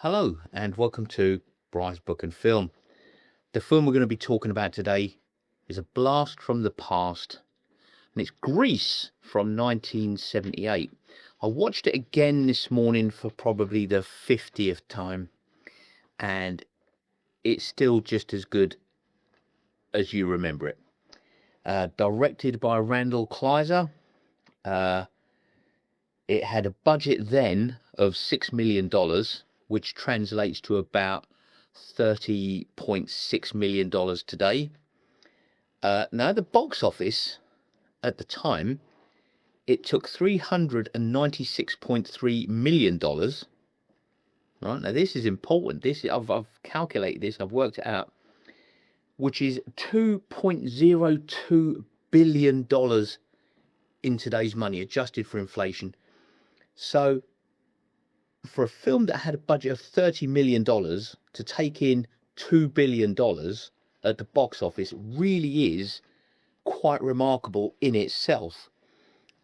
Hello and welcome to Bry's Book and Film. The film we're going to be talking about today is a blast from the past, and it's Grease from 1978. I watched it again this morning for probably the 50th time, and it's still just as good as you remember it. Directed by Randall Kleiser. It had a budget then of $6 million, which translates to about $30.6 million today. Now, the box office at the time, it took $396.3 million. Right, now this is important. I've calculated this, I've worked it out, which is $2.02 billion in today's money, adjusted for inflation. So, for a film that had a budget of $30 million to take in $2 billion at the box office really is quite remarkable in itself.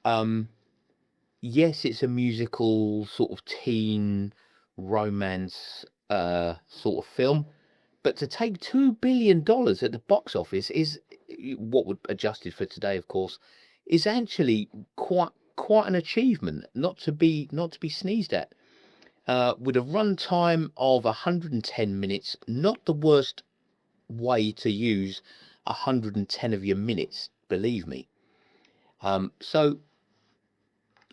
Yes, it's a musical, sort of teen romance sort of film, but to take $2 billion at the box office is, what would adjusted for today, of course, is actually quite an achievement, not to be sneezed at. With a runtime of 110 minutes, not the worst way to use 110 of your minutes, believe me. So,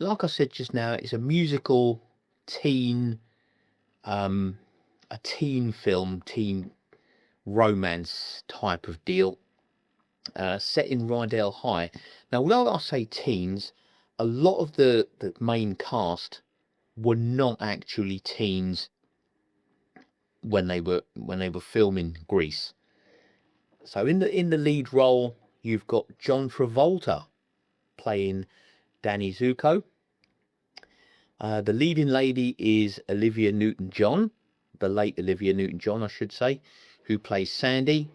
like I said just now, it's a musical teen, a teen film, teen romance type of deal, set in Rydell High. Now, although I say teens, a lot of the main cast were not actually teens when they were filming Grease. So in the lead role, you've got John Travolta playing Danny Zuko. The leading lady is Olivia Newton-John, the late Olivia Newton-John, I should say, who plays Sandy.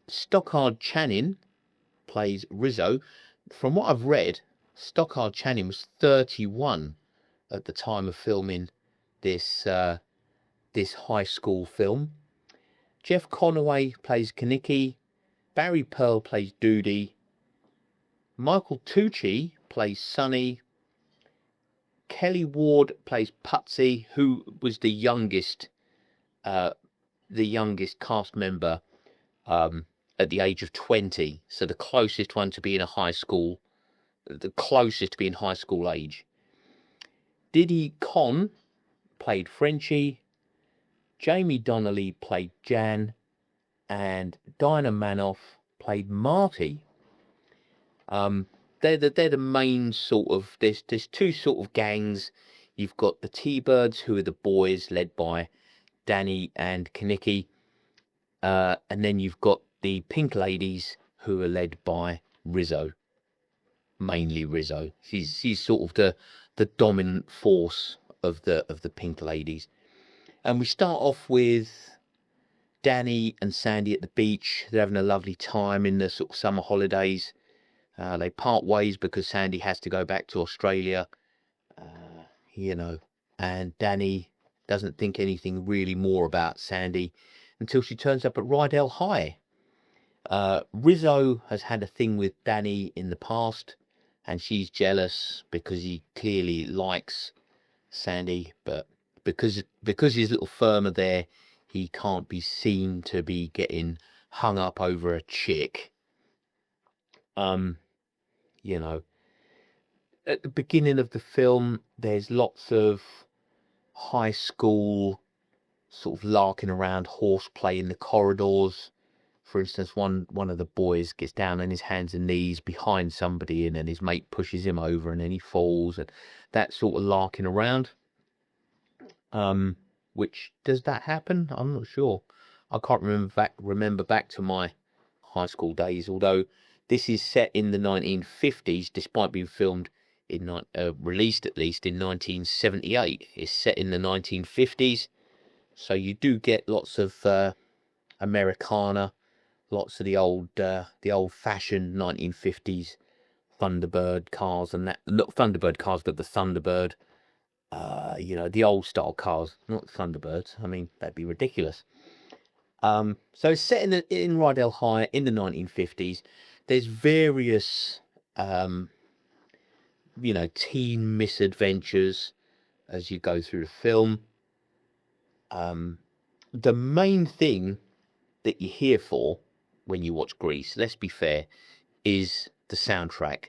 Stockard Channing plays Rizzo. From what I've read, Stockard Channing was 31 at the time of filming this high school film. Jeff Conaway plays Kaniki. Barry Pearl plays Doody. Michael Tucci plays Sonny. Kelly Ward plays Putsy, who was the youngest cast member at the age of 20. So the closest one to being high school age. Diddy Conn played Frenchie, Jamie Donnelly played Jan, and Dinah Manoff played Marty. They're the main sort of, there's two sort of gangs. You've got the T-Birds, who are the boys led by Danny and Kaniki, and then you've got the Pink Ladies, who are led by Rizzo. Mainly Rizzo. She's sort of the dominant force of the Pink Ladies. And we start off with Danny and Sandy at the beach. They're having a lovely time in the sort of summer holidays. They part ways because Sandy has to go back to Australia, and Danny doesn't think anything really more about Sandy until she turns up at Rydell High. Rizzo has had a thing with Danny in the past, and she's jealous because he clearly likes Sandy, but because his little firm are there, he can't be seen to be getting hung up over a chick. At the beginning of the film, there's lots of high school sort of larking around, horseplay in the corridors. For instance, one of the boys gets down on his hands and knees behind somebody, and then his mate pushes him over, and then he falls, and that sort of larking around. Which, does that happen? I'm not sure. I can't remember back to my high school days. Although this is set in the 1950s, despite being filmed released at least in 1978. It's set in the 1950s, so you do get lots of Americana. Lots of the old-fashioned 1950s Thunderbird cars and that. Not Thunderbird cars, but the Thunderbird. you know, the old style cars, not Thunderbirds. I mean, that'd be ridiculous. So it's set in Rydell High in the 1950s. There's various, you know, teen misadventures as you go through the film. The main thing that you're here for when you watch Grease, let's be fair, is the soundtrack.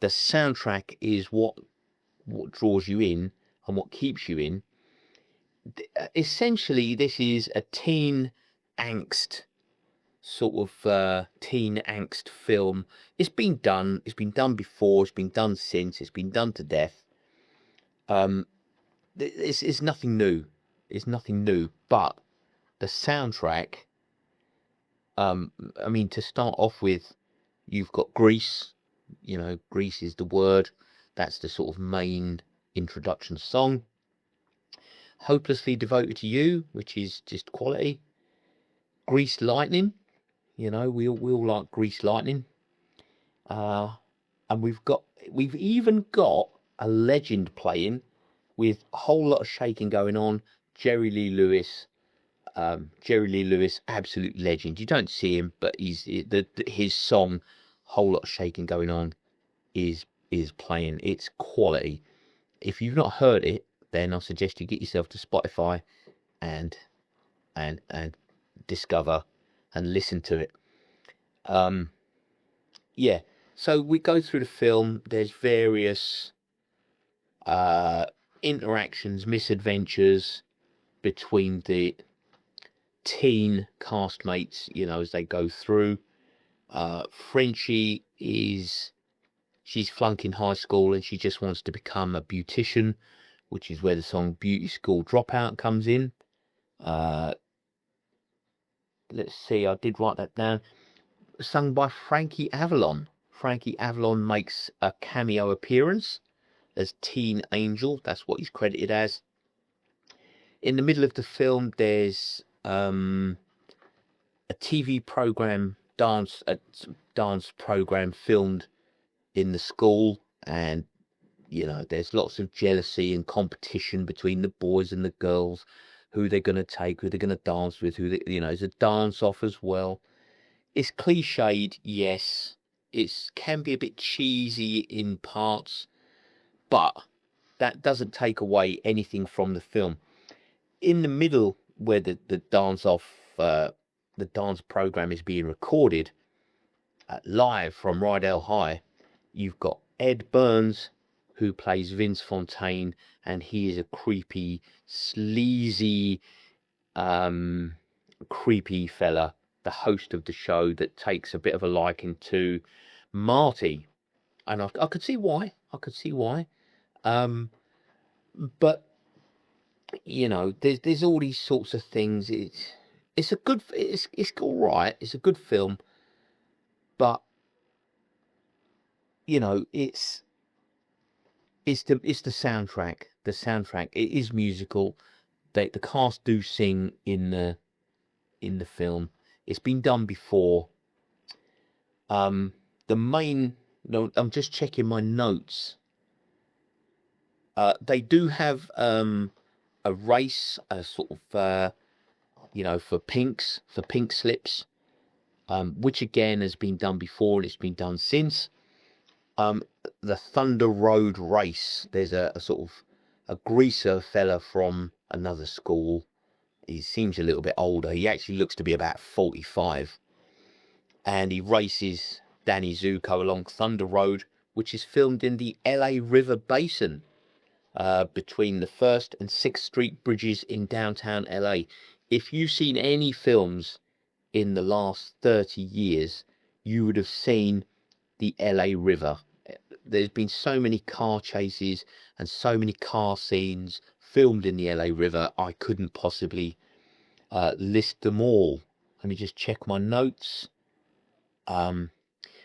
The soundtrack is what draws you in and what keeps you in. Essentially, this is a teen angst sort of teen angst film. It's been done before, it's been done since, it's been done to death. It's nothing new. It's nothing new, but the soundtrack, I mean, to start off with, you've got Grease. You know, Grease is the word. That's the sort of main introduction song. Hopelessly Devoted to You, which is just quality. Grease Lightning, you know, we all like Grease Lightning. And we've even got a legend playing with a whole lot of shaking going on. Jerry Lee Lewis, absolute legend. You don't see him, but his song, whole lot of shaking going on, is playing. It's quality. If you've not heard it, then I suggest you get yourself to Spotify and discover and listen to it. Yeah, so we go through the film. There's various interactions, misadventures between the teen castmates, you know, as they go through. Frenchie she's flunking high school and she just wants to become a beautician, which is where the song Beauty School Dropout comes in. Let's see, I did write that down. Sung by Frankie Avalon. Frankie Avalon makes a cameo appearance as Teen Angel. That's what he's credited as. In the middle of the film, there's a TV program, a dance program filmed in the school, and you know, there's lots of jealousy and competition between the boys and the girls, who they're going to take, who they're going to dance with, you know, there's a dance off as well. It's cliched, yes. It can be a bit cheesy in parts, but that doesn't take away anything from the film. In the middle, where the dance program is being recorded live from Rydell High, you've got Ed Burns, who plays Vince Fontaine, and he is a creepy, sleazy, creepy fella, the host of the show, that takes a bit of a liking to Marty, and I could see why. But you know, there's all these sorts of things. It's all right. It's a good film, but you know, it's the soundtrack. The soundtrack, it is musical. The cast do sing in the film. It's been done before. I'm just checking my notes. They do have a race, a sort of you know, for pink slips, which again has been done before and it's been done since. The Thunder Road race. There's a sort of a greaser fella from another school. He seems a little bit older. He actually looks to be about 45. And he races Danny Zuko along Thunder Road, which is filmed in the LA River Basin, between the 1st and 6th Street bridges in downtown LA. If you've seen any films in the last 30 years, you would have seen the LA River. There's been so many car chases and so many car scenes filmed in the LA River, I couldn't possibly list them all. Let me just check my notes. Now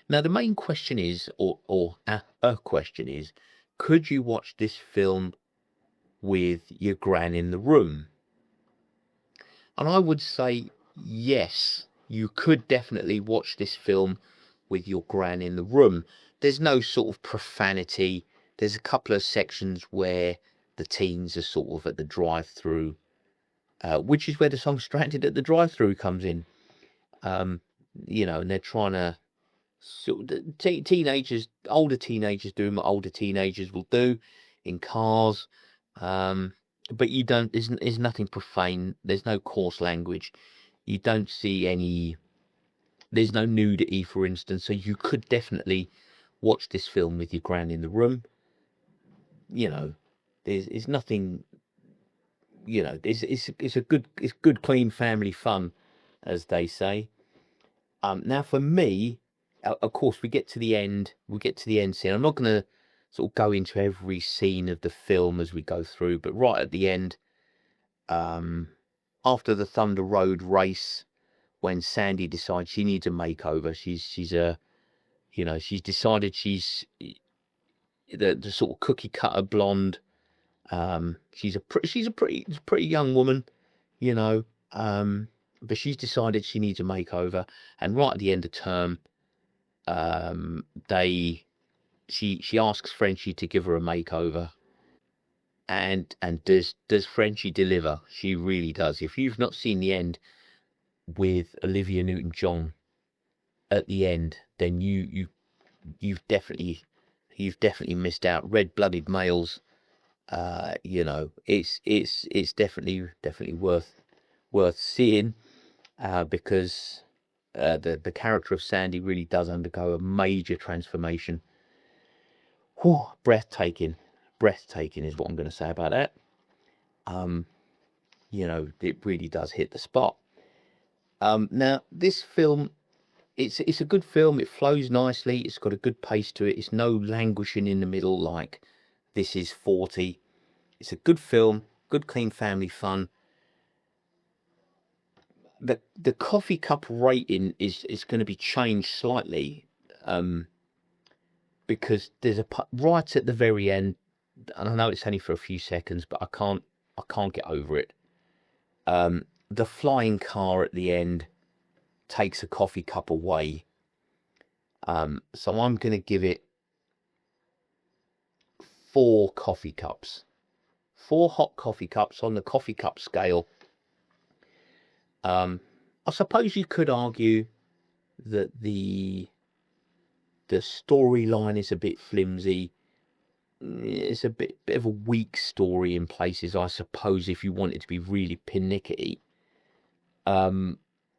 the main question is, or a question is, could you watch this film with your gran in the room? And I would say yes, you could definitely watch this film with your gran in the room. There's no sort of profanity. There's a couple of sections where the teens are sort of at the drive-through, which is where the song "Stranded at the Drive-Through" comes in. And they're trying to teenagers, older teenagers doing what older teenagers will do in cars. But you don't. There's nothing profane. There's no coarse language. You don't see any. There's no nudity, for instance. So you could definitely watch this film with your gran in the room. There's nothing. It's good clean family fun, as they say. Now for me, of course, we get to the end scene. I'm not going to sort of go into every scene of the film as we go through, but right at the end, after the Thunder Road race, when Sandy decides she needs a makeover, she's decided she's the sort of cookie cutter blonde. She's a pretty young woman, but she's decided she needs a makeover, and right at the end of term, she asks Frenchie to give her a makeover, and does Frenchie deliver? She really does. If you've not seen the end with Olivia Newton-John at the end, then you've definitely missed out. Red-blooded males, it's definitely worth seeing, because the character of Sandy really does undergo a major transformation. Whew, breathtaking is what I'm going to say about that. It really does hit the spot. Now this film, it's a good film. It flows nicely. It's got a good pace to it. It's no languishing in the middle like This Is 40. It's a good film, good clean family fun. The coffee cup rating is going to be changed slightly, because there's right at the very end, and I know it's only for a few seconds, but I can't get over it. The flying car at the end takes a coffee cup away. So I'm going to give it 4 coffee cups. 4 hot coffee cups on the coffee cup scale. I suppose you could argue that the storyline is a bit flimsy. It's a bit of a weak story in places, I suppose, if you want it to be really pernickety.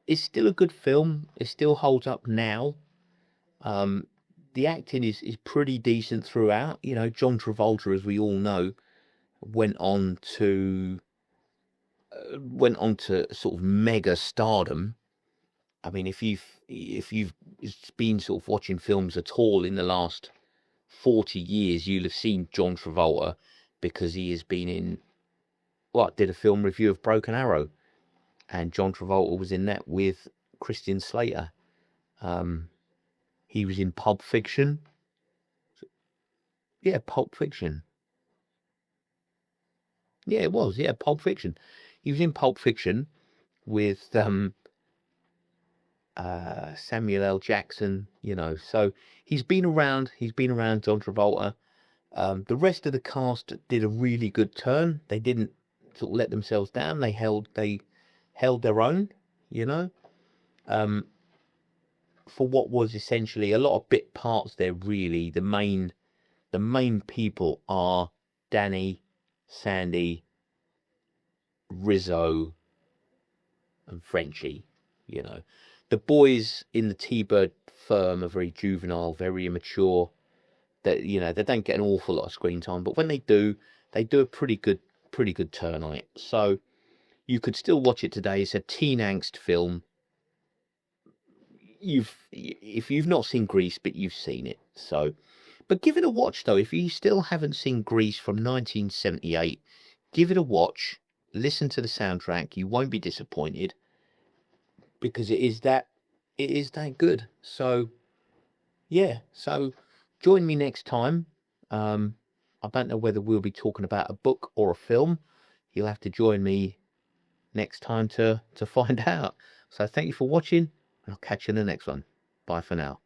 It's still a good film. It still holds up now. The acting is pretty decent throughout. John Travolta, as we all know, went on to sort of mega stardom. I mean, if you've been sort of watching films at all in the last 40 years, you'll have seen John Travolta, because he has been in, did a film review of Broken Arrow, and John Travolta was in that with Christian Slater. He was in Pulp Fiction. Yeah, Pulp Fiction. Yeah, it was. Yeah, Pulp Fiction. He was in Pulp Fiction with Samuel L. Jackson. So he's been around. John Travolta. The rest of the cast did a really good turn. They didn't sort of let themselves down. They held their own. For what was essentially a lot of bit parts there. Really, the main people are Danny, Sandy, Rizzo, and Frenchie. The boys in the T-Bird firm are very juvenile, very immature. That they don't get an awful lot of screen time, but when they do a pretty good turn on it. So you could still watch it today. It's a teen angst film. If you've not seen Grease, but you've seen it, so. But give it a watch, though. If you still haven't seen Grease from 1978, give it a watch. Listen to the soundtrack. You won't be disappointed, because it is that good. So, yeah. So, join me next time. I don't know whether we'll be talking about a book or a film. You'll have to join me next time to find out. So, thank you for watching, and I'll catch you in the next one. Bye for now.